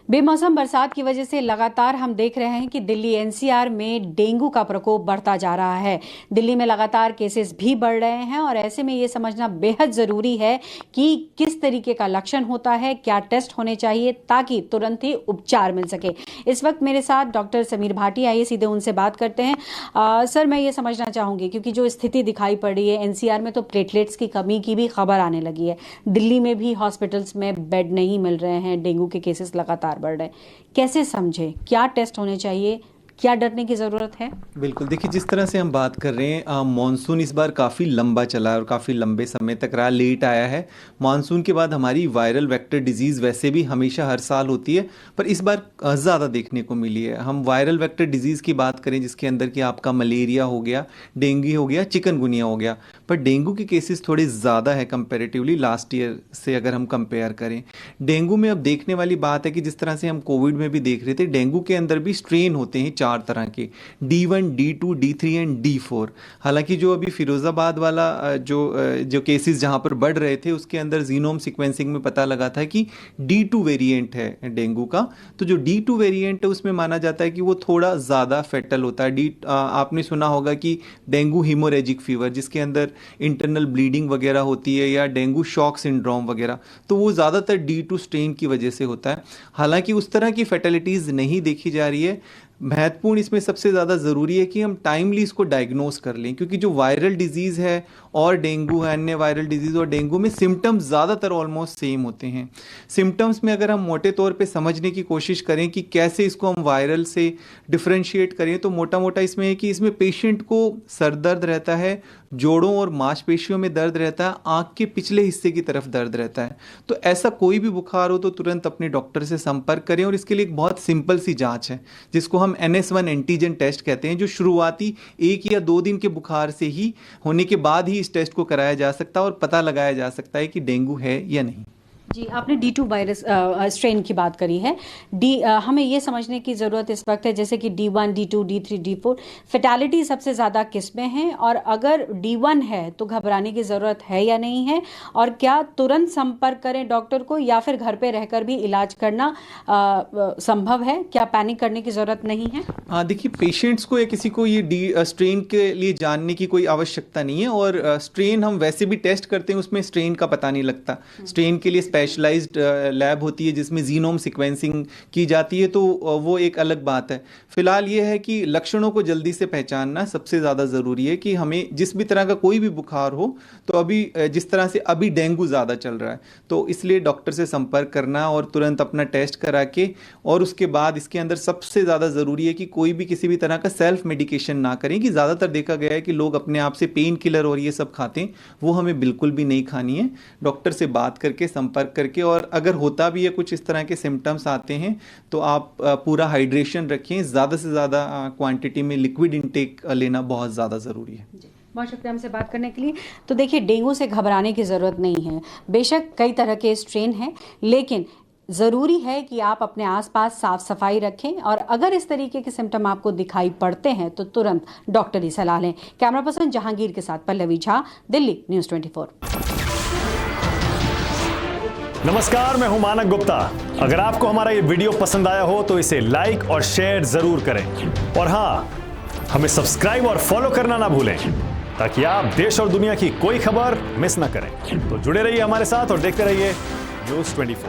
बेमौसम बरसात की वजह से लगातार हम देख रहे हैं कि दिल्ली एनसीआर में डेंगू का प्रकोप बढ़ता जा रहा है। दिल्ली में लगातार केसेस भी बढ़ रहे हैं और ऐसे में ये समझना बेहद जरूरी है कि किस तरीके का लक्षण होता है, क्या टेस्ट होने चाहिए ताकि तुरंत ही उपचार मिल सके। इस वक्त मेरे साथ डॉक्टर समीर भाटी, आइए सीधे उनसे बात करते हैं। सर, मैं ये समझना चाहूंगी क्योंकि जो स्थिति दिखाई पड़ रही है एनसीआर में, तो प्लेटलेट्स की कमी की भी खबर आने लगी है। दिल्ली में भी हॉस्पिटल्स में बेड नहीं मिल रहे हैं, डेंगू के केसेस लगातार बढ़ रहे हैं। कैसे समझे, क्या टेस्ट होने चाहिए, क्या डरने की जरूरत है? बिल्कुल, देखिए जिस तरह से हम बात कर रहे हैं, मानसून इस बार काफ़ी लंबा चला है और काफ़ी लंबे समय तक रहा, लेट आया है। मानसून के बाद हमारी वायरल वेक्टर डिजीज़ वैसे भी हमेशा हर साल होती है, पर इस बार ज़्यादा देखने को मिली है। हम वायरल वेक्टर डिजीज़ की बात करें जिसके अंदर कि आपका मलेरिया हो गया, डेंगू हो गया, चिकनगुनिया हो गया, पर डेंगू के केसेस थोड़े ज़्यादा है कंपेरेटिवली लास्ट ईयर से अगर हम कंपेयर करें। डेंगू में अब देखने वाली बात है कि जिस तरह से हम कोविड में भी देख रहे थे, डेंगू के अंदर भी स्ट्रेन होते हैं 4 तरह के, D1, D2, D3 and D4। हालांकि जो अभी फिरोजाबाद वाला जो केसेस जहां पर बढ़ रहे थे उसके अंदर जीनोम सीक्वेंसिंग में पता लगा था कि D2 वेरिएंट है डेंगू का। तो जो D2 वेरिएंट है उसमें माना जाता है कि वो थोड़ा ज़्यादा फेटल होता है। आपने सुना होगा कि डेंगू हीमोरेजिक फीवर जिसके अंदर इंटरनल ब्लीडिंग वगैरह होती है, या डेंगू शॉक सिंड्रोम वगैरह, तो वो ज़्यादातर D2 स्ट्रेन की वजह से होता है। हालांकि उस तरह की फैटेलिटीज़ नहीं देखी जा रही है। महत्वपूर्ण इसमें सबसे ज़्यादा ज़रूरी है कि हम टाइमली इसको डायग्नोस कर लें, क्योंकि जो वायरल डिजीज़ है और डेंगू है, अन्य वायरल डिजीज़ और डेंगू में सिम्टम्स ज़्यादातर ऑलमोस्ट सेम होते हैं। सिम्टम्स में अगर हम मोटे तौर पे समझने की कोशिश करें कि कैसे इसको हम वायरल से डिफ्रेंशिएट करें, तो मोटा मोटा इसमें है कि इसमें पेशेंट को सर दर्द रहता है, जोड़ों और मांसपेशियों में दर्द रहता है, आँख के पिछले हिस्से की तरफ दर्द रहता है। तो ऐसा कोई भी बुखार हो तो तुरंत अपने डॉक्टर से संपर्क करें, और इसके लिए एक बहुत सिंपल सी जाँच है जिसको हम NS1 एंटीजन टेस्ट कहते हैं, जो शुरुआती 1 या 2 दिन के बुखार से ही होने के बाद ही इस टेस्ट को कराया जा सकता है और पता लगाया जा सकता है कि डेंगू है या नहीं। जी, आपने D2 वायरस स्ट्रेन की बात करी है। हमें ये समझने की ज़रूरत इस वक्त है जैसे कि D1, D2, D3, D4 fatality सबसे ज़्यादा किस में है, और अगर D1 है तो घबराने की ज़रूरत है या नहीं है, और क्या तुरंत संपर्क करें डॉक्टर को या फिर घर पे रहकर भी इलाज करना संभव है? क्या पैनिक करने की ज़रूरत नहीं है? हाँ, देखिए पेशेंट्स को या किसी को ये स्ट्रेन के लिए जानने की कोई आवश्यकता नहीं है, और स्ट्रेन हम वैसे भी टेस्ट करते हैं, उसमें स्ट्रेन का पता नहीं लगता। स्ट्रेन के लिए स्पेशलाइज्ड लैब होती है जिसमें जीनोम सीक्वेंसिंग की जाती है, तो वो एक अलग बात है। फिलहाल ये है कि लक्षणों को जल्दी से पहचानना सबसे ज़्यादा ज़रूरी है कि हमें जिस भी तरह का कोई भी बुखार हो, तो अभी जिस तरह से अभी डेंगू ज़्यादा चल रहा है, तो इसलिए डॉक्टर से संपर्क करना और तुरंत अपना टेस्ट करा के, और उसके बाद इसके अंदर सबसे ज़्यादा ज़रूरी है कि कोई भी किसी भी तरह का सेल्फ मेडिकेशन ना करें। कि ज़्यादातर देखा गया है कि लोग अपने आप से पेन किलर और ये सब खाते हैं, वो हमें बिल्कुल भी नहीं खानी है। डॉक्टर से बात करके, संपर्क करके, और अगर होता भी है कुछ इस तरह के सिम्टम्स आते हैं तो आप पूरा हाइड्रेशन रखें, ज़्यादा से ज़्यादा क्वांटिटी में लिक्विड इंटेक लेना बहुत ज़्यादा ज़रूरी है। बहुत शुक्रिया हमसे बात करने के लिए। तो देखिए, डेंगू से घबराने की ज़रूरत नहीं है। बेशक कई तरह के स्ट्रेन हैं, लेकिन ज़रूरी है कि आप अपने आसपास साफ सफाई रखें, और अगर इस तरीके के सिम्टम आपको दिखाई पड़ते हैं तो तुरंत डॉक्टरी सलाह लें। कैमरा पर्सन जहांगीर के साथ पल्लवी झा, दिल्ली न्यूज़ 24। नमस्कार, मैं हूं मानक गुप्ता। अगर आपको हमारा ये वीडियो पसंद आया हो तो इसे लाइक और शेयर जरूर करें, और हां, हमें सब्सक्राइब और फॉलो करना ना भूलें ताकि आप देश और दुनिया की कोई खबर मिस ना करें। तो जुड़े रहिए हमारे साथ और देखते रहिए न्यूज़ 24।